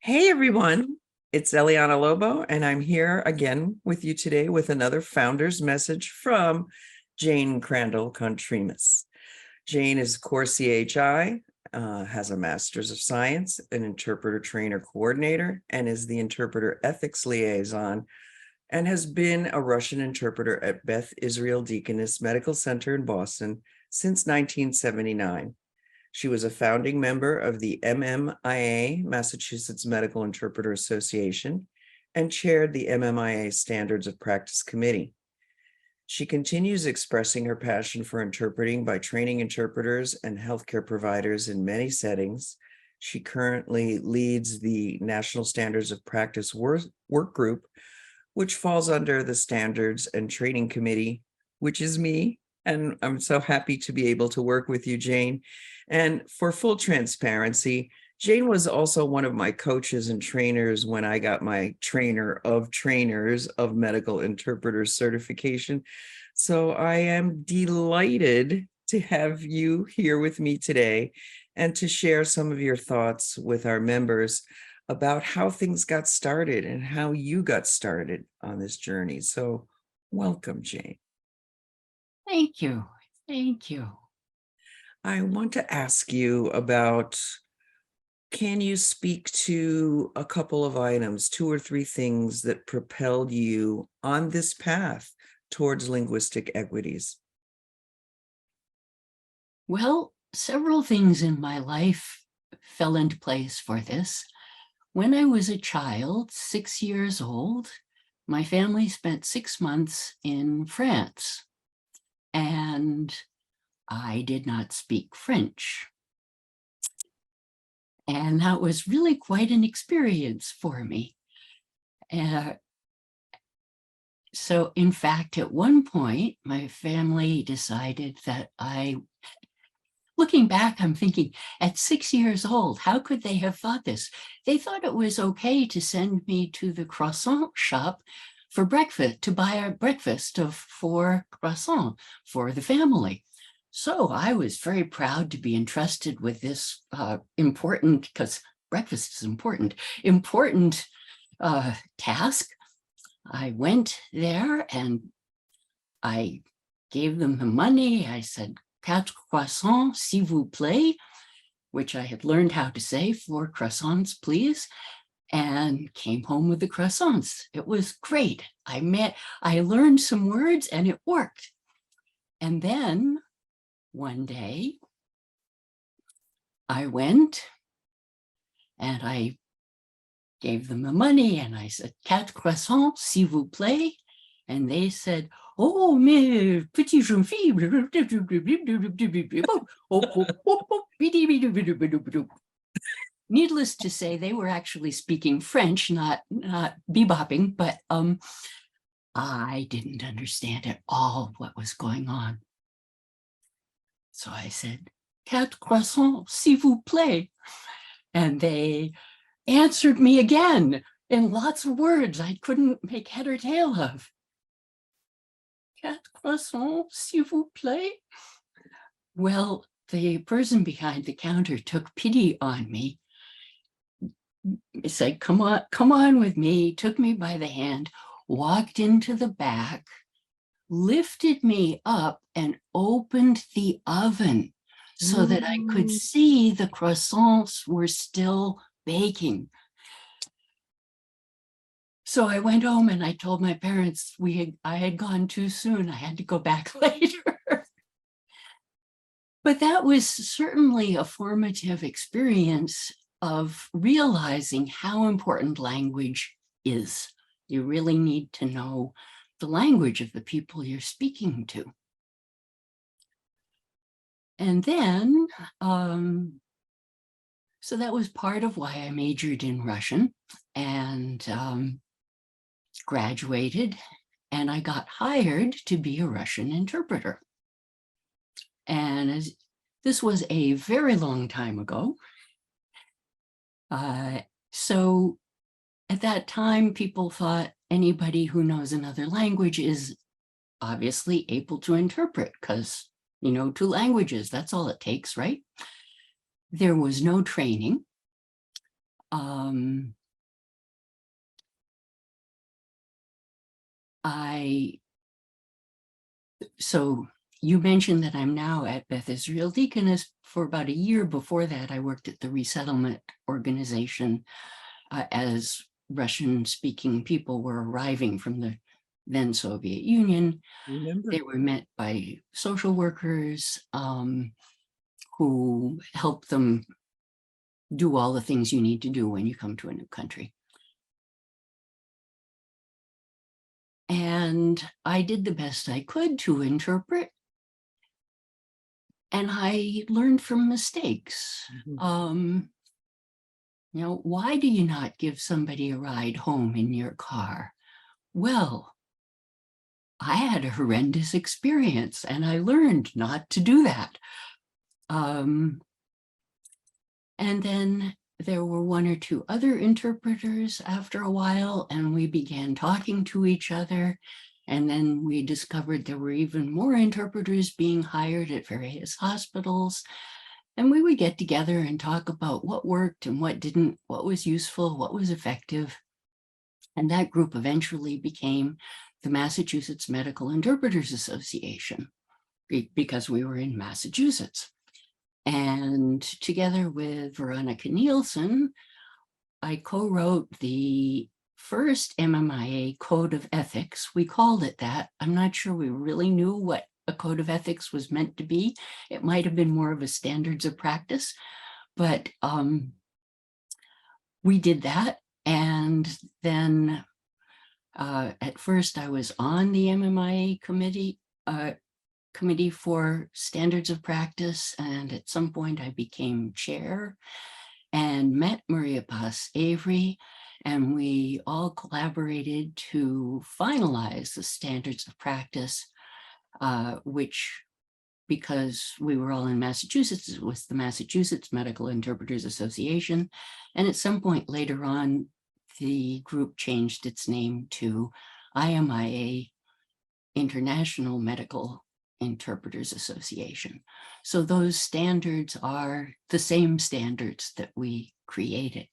Hey everyone, it's Eliana Lobo, and I'm here again with you today with another founder's message from Jane Crandall Kontrimas. Jane is core CHI, has a master's of science, an interpreter trainer coordinator, and is the interpreter ethics liaison, and has been a Russian interpreter at Beth Israel Deaconess Medical Center in Boston since 1979. She was a founding member of the MMIA, Massachusetts Medical Interpreter Association, and chaired the MMIA Standards of Practice Committee. She continues expressing her passion for interpreting by training interpreters and healthcare providers in many settings. She currently leads the National Standards of Practice Work Group, which falls under the Standards and Training Committee, which is me. And I'm so happy to be able to work with you, Jane. And for full transparency, Jane was also one of my coaches and trainers when I got my trainer of trainers of medical interpreters certification. So I am delighted to have you here with me today and to share some of your thoughts with our members about how things got started and how you got started on this journey. So welcome, Jane. Thank you. Thank you. I want to ask you about, can you speak to a couple of items, 2 or 3 things that propelled you on this path towards linguistic equities? Well, several things in my life fell into place for this. When I was a child, 6 years old, my family spent 6 months in France, and I did not speak French. And that was really quite an experience for me. So in fact, at one point, my family decided that looking back, I'm thinking, at 6 years old, how could they have thought this? They thought it was okay to send me to the croissant shop for breakfast, to buy a breakfast of 4 croissants for the family. So I was very proud to be entrusted with this important, because breakfast is important task. I went there and I gave them the money. I said, 4 croissants, s'il vous plaît, which I had learned how to say, 4 croissants, please, and came home with the croissants. It was great. I learned some words and it worked. And then one day I went and I gave them the money and I said, 4 croissants, s'il vous plaît. And they said, oh, mais petit jeune fille. Needless to say, they were actually speaking French, not bebopping, but I didn't understand at all what was going on. So I said, 4 croissants, s'il vous plaît. And they answered me again in lots of words I couldn't make head or tail of. 4 croissants, s'il vous plaît. Well, the person behind the counter took pity on me. He said, come on with me, took me by the hand, walked into the back, lifted me up and opened the oven so that I could see the croissants were still baking. So I went home and I told my parents I had gone too soon. I had to go back later. But that was certainly a formative experience of realizing how important language is. You really need to know the language of the people you're speaking to. And then, so that was part of why I majored in Russian and graduated, and I got hired to be a Russian interpreter. And this was a very long time ago. So at that time, people thought anybody who knows another language is obviously able to interpret because you know 2 languages, that's all it takes, right? There was no training. Um, so you mentioned that I'm now at Beth Israel Deaconess. For about a year before that, I worked at the resettlement organization as Russian-speaking people were arriving from the then Soviet Union. Remember? They were met by social workers who helped them do all the things you need to do when you come to a new country. And I did the best I could to interpret. And I learned from mistakes. Why do you not give somebody a ride home in your car? Well, I had a horrendous experience and I learned not to do that. And then there were one or two other interpreters after a while, and we began talking to each other. And then we discovered there were even more interpreters being hired at various hospitals. And we would get together and talk about what worked and what didn't, what was useful, what was effective. And that group eventually became the Massachusetts Medical Interpreters Association, because we were in Massachusetts. And together with Veronica Nielsen, I co-wrote the first MMIA Code of Ethics. We called it that. I'm not sure we really knew what a code of ethics was meant to be. It might have been more of a standards of practice, but we did that. And then at first I was on the MMIA committee for standards of practice. And at some point I became chair and met Maria Paz Avery, and we all collaborated to finalize the standards of practice, which, because we were all in Massachusetts, it was the Massachusetts Medical Interpreters Association. And at some point later on, the group changed its name to IMIA, International Medical Interpreters Association. So those standards are the same standards that we created.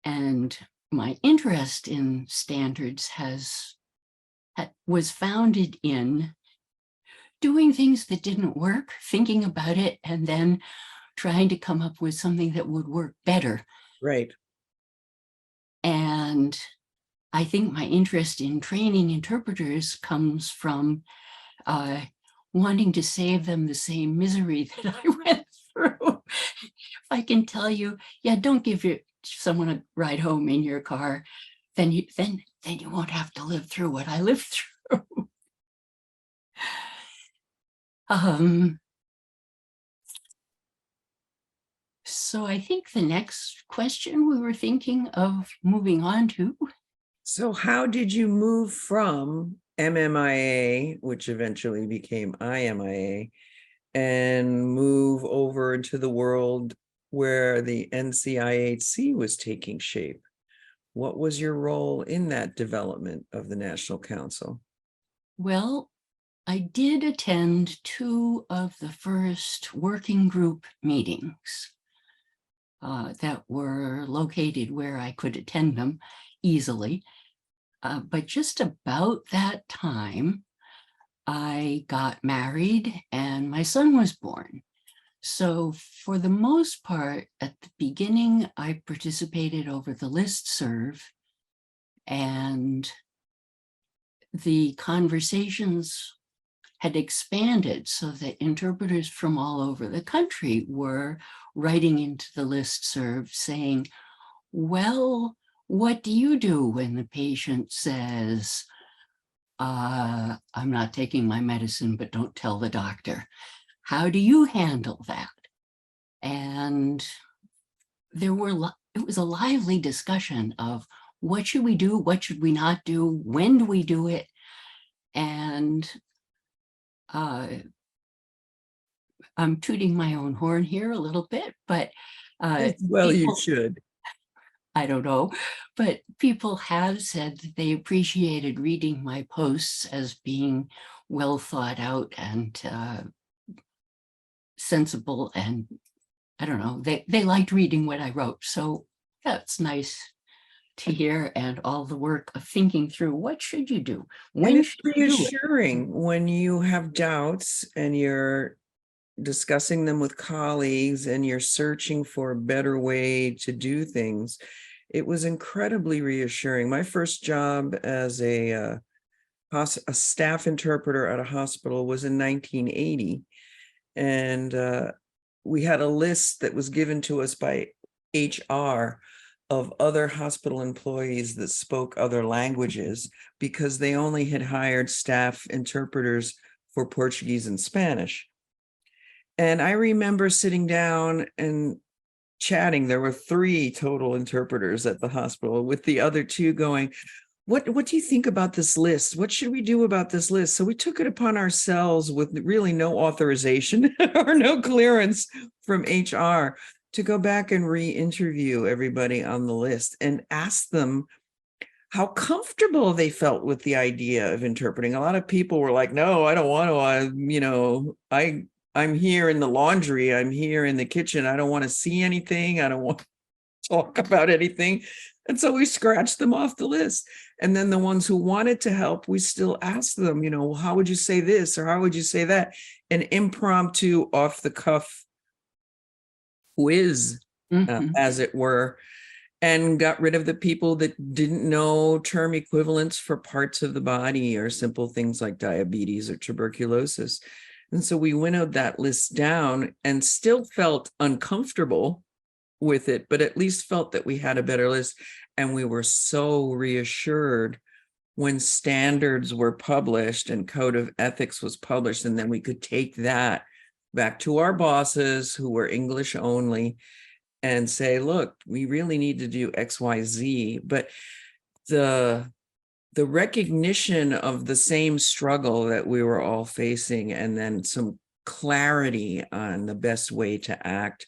And my interest in standards was founded in doing things that didn't work, thinking about it, and then trying to come up with something that would work better. Right. And I think my interest in training interpreters comes from wanting to save them the same misery that I went through. If I can tell you, yeah, don't give someone a ride home in your car, then you won't have to live through what I lived through. So I think the next question we were thinking of moving on to. So how did you move from MMIA, which eventually became IMIA, and move over into the world where the NCIHC was taking shape? What was your role in that development of the National Council? Well, I did attend 2 of the first working group meetings that were located where I could attend them easily. But just about that time, I got married and my son was born. So for the most part, at the beginning, I participated over the listserv, and the conversations had expanded so that interpreters from all over the country were writing into the listserv saying, well, what do you do when the patient says, I'm not taking my medicine, but don't tell the doctor? How do you handle that? And it was a lively discussion of what should we do? What should we not do? When do we do it? And I'm tooting my own horn here a little bit, but well, you should. I don't know, but people have said that they appreciated reading my posts as being well thought out and sensible and I don't know, they liked reading what I wrote. So that's nice to hear, and all the work of thinking through what should you do? And When it's should you do it? reassuring when you have doubts and you're discussing them with colleagues and you're searching for a better way to do things. It was incredibly reassuring. My first job as a staff interpreter at a hospital was in 1980. And we had a list that was given to us by HR of other hospital employees that spoke other languages because they only had hired staff interpreters for Portuguese and Spanish. And I remember sitting down and chatting. There were 3 total interpreters at the hospital, with the other 2 going, what do you think about this list? What should we do about this list? So we took it upon ourselves, with really no authorization or no clearance from HR, to go back and re-interview everybody on the list and ask them how comfortable they felt with the idea of interpreting. A lot of people were like, no, I don't want to, I'm here in the laundry, I'm here in the kitchen, I don't want to see anything, I don't want to talk about anything. And so we scratched them off the list. And then the ones who wanted to help, we still asked them, well, how would you say this, or how would you say that? An impromptu, off the cuff quiz, as it were, and got rid of the people that didn't know term equivalents for parts of the body or simple things like diabetes or tuberculosis. And so we winnowed that list down and still felt uncomfortable with it, but at least felt that we had a better list. And we were so reassured when standards were published and code of ethics was published, and then we could take that back to our bosses who were English only and say, look, we really need to do XYZ. But the recognition of the same struggle that we were all facing, and then some clarity on the best way to act,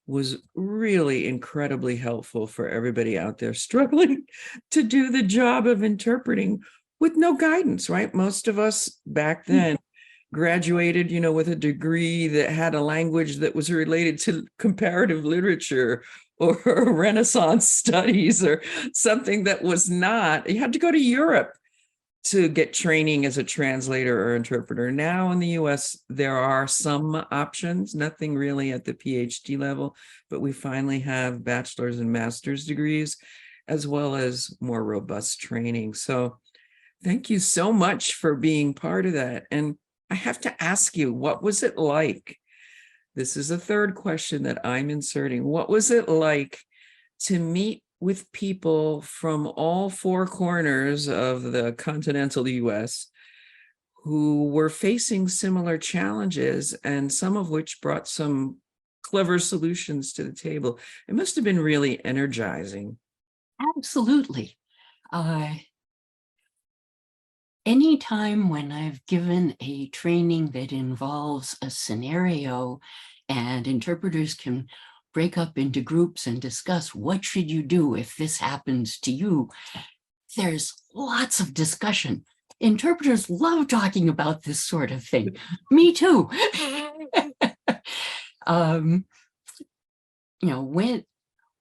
was really incredibly helpful for everybody out there struggling to do the job of interpreting with no guidance, right? Most of us back then graduated, with a degree that had a language that was related to comparative literature or Renaissance studies or something that was not. You had to go to Europe to get training as a translator or interpreter. Now in the US, there are some options, nothing really at the PhD level, but we finally have bachelor's and master's degrees, as well as more robust training. So thank you so much for being part of that. And I have to ask you, what was it like? This is a third question that I'm inserting. What was it like to meet with people from all 4 corners of the continental US who were facing similar challenges, and some of which brought some clever solutions to the table? It must have been really energizing. Absolutely. Anytime when I've given a training that involves a scenario and interpreters can break up into groups and discuss what should you do if this happens to you, there's lots of discussion. Interpreters love talking about this sort of thing. Me too.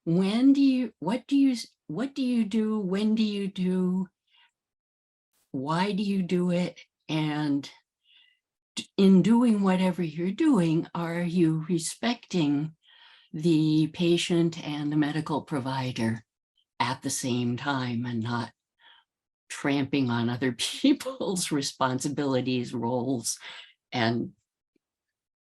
When do you, what do you do, when do you do, why do you do it, and in doing whatever you're doing, are you respecting the patient and the medical provider at the same time and not tramping on other people's responsibilities, roles, and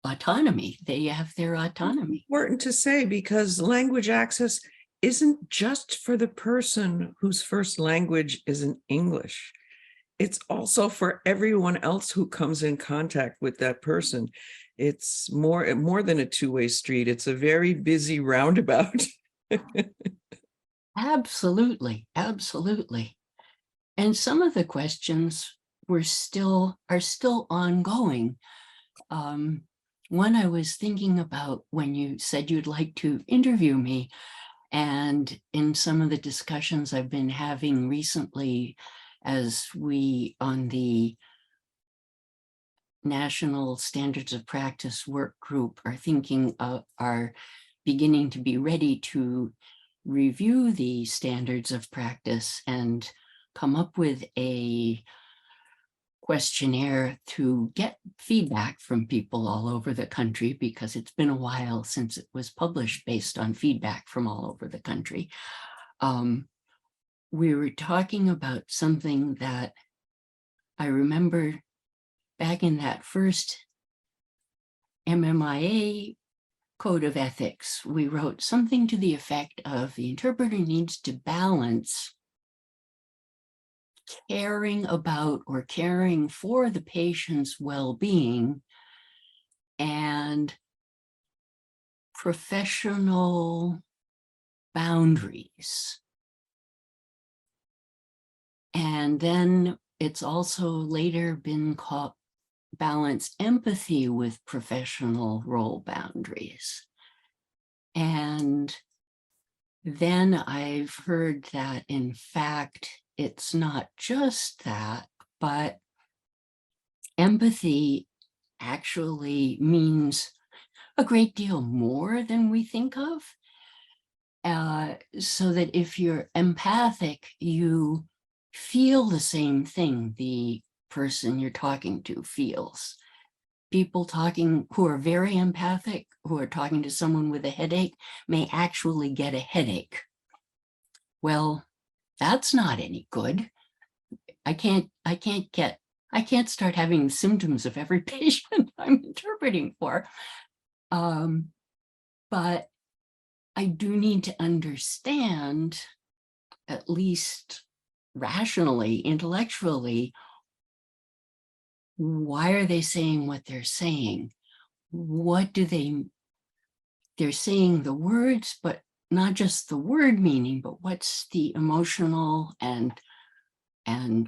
autonomy? They have their autonomy. Important to say, because language access isn't just for the person whose first language isn't English. It's also for everyone else who comes in contact with that person. It's more than a two-way street. It's a very busy roundabout. Absolutely, absolutely. And some of the questions are still ongoing. One I was thinking about when you said you'd like to interview me, and in some of the discussions I've been having recently, as we on the National Standards of Practice Work Group are beginning to be ready to review the standards of practice and come up with a questionnaire to get feedback from people all over the country, because it's been a while since it was published based on feedback from all over the country. We were talking about something that I remember back in that first MMIA code of ethics. We wrote something to the effect of the interpreter needs to balance caring about or caring for the patient's well-being and professional boundaries. And then it's also later been called balance empathy with professional role boundaries. And then I've heard that, in fact, it's not just that, but empathy actually means a great deal more than we think of. So that if you're empathic, you feel the same thing the person you're talking to feels. People who are very empathic, who are talking to someone with a headache, may actually get a headache. Well, that's not any good. I can't start having symptoms of every patient I'm interpreting for. But I do need to understand, at least rationally, intellectually, why are they saying what they're saying? They're saying the words, but not just the word meaning, but what's the emotional and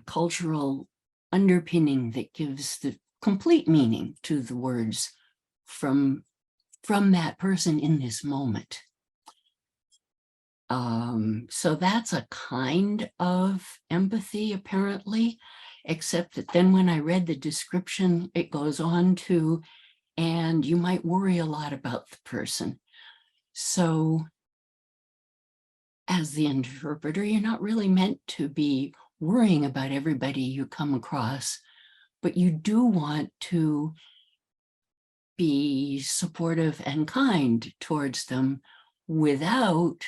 cultural underpinning that gives the complete meaning to the words from that person in this moment. So that's a kind of empathy, apparently, except that then when I read the description, it goes on to, and you might worry a lot about the person. So as the interpreter, you're not really meant to be worrying about everybody you come across, but you do want to be supportive and kind towards them without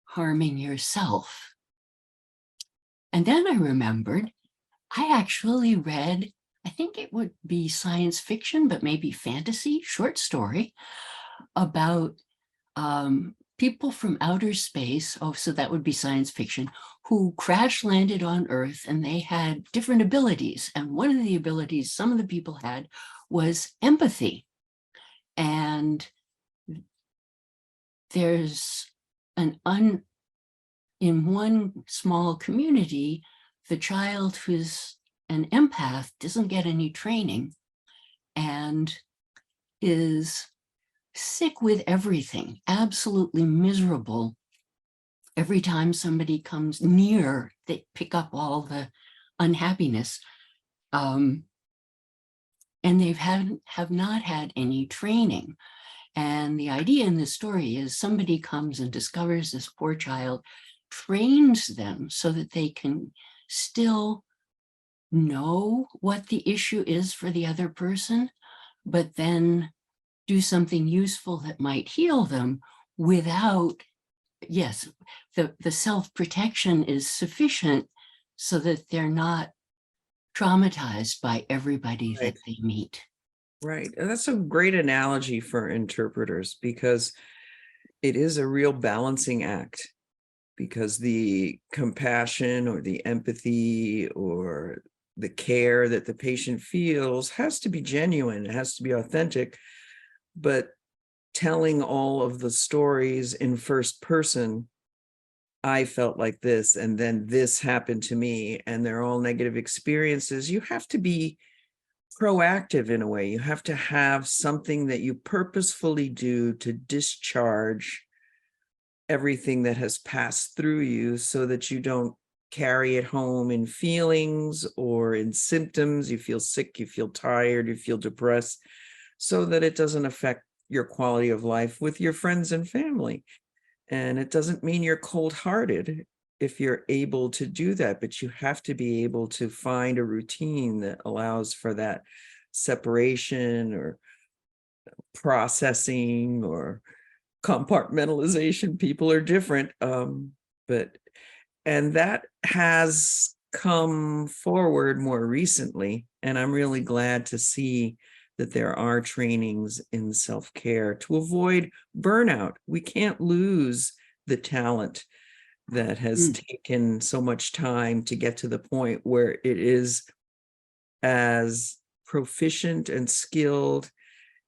harming yourself. And then I remembered, I actually read, I think it would be science fiction, but maybe fantasy, short story about people from outer space, so that would be science fiction, who crash landed on Earth, and they had different abilities. And one of the abilities some of the people had was empathy. And there's in one small community, the child who's an empath doesn't get any training and is sick with everything, absolutely miserable. Every time somebody comes near, they pick up all the unhappiness. And they have not had any training. And the idea in this story is somebody comes and discovers this poor child, trains them so that they can still know what the issue is for the other person, but then do something useful that might heal them without, yes, the self-protection is sufficient so that they're not traumatized by everybody that they meet. Right. And that's a great analogy for interpreters, because it is a real balancing act, because the compassion or the empathy or the care that the patient feels has to be genuine, it has to be authentic. But telling all of the stories in first person, I felt like this, and then this happened to me, and they're all negative experiences, you have to be proactive in a way. You have to have something that you purposefully do to discharge everything that has passed through you, so that you don't carry it home in feelings or in symptoms. You feel sick, you feel tired, you feel depressed, so that it doesn't affect your quality of life with your friends and family. And it doesn't mean you're cold-hearted if you're able to do that, but you have to be able to find a routine that allows for that separation or processing or compartmentalization. People are different. And that has come forward more recently. And I'm really glad to see that there are trainings in self-care to avoid burnout. We can't lose the talent that has taken so much time to get to the point where it is as proficient and skilled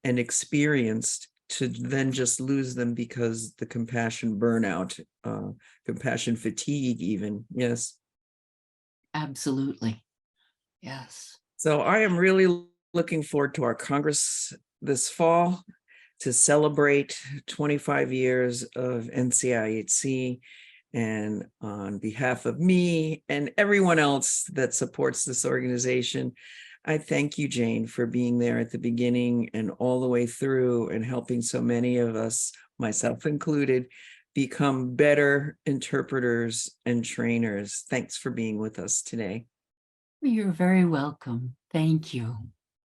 and experienced, to then just lose them because the compassion burnout, compassion fatigue even. Yes. Absolutely. Yes. So I am really looking forward to our Congress this fall to celebrate 25 years of NCIHC. And on behalf of me and everyone else that supports this organization, I thank you, Jane, for being there at the beginning and all the way through and helping so many of us, myself included, become better interpreters and trainers. Thanks for being with us today. You're very welcome. Thank you.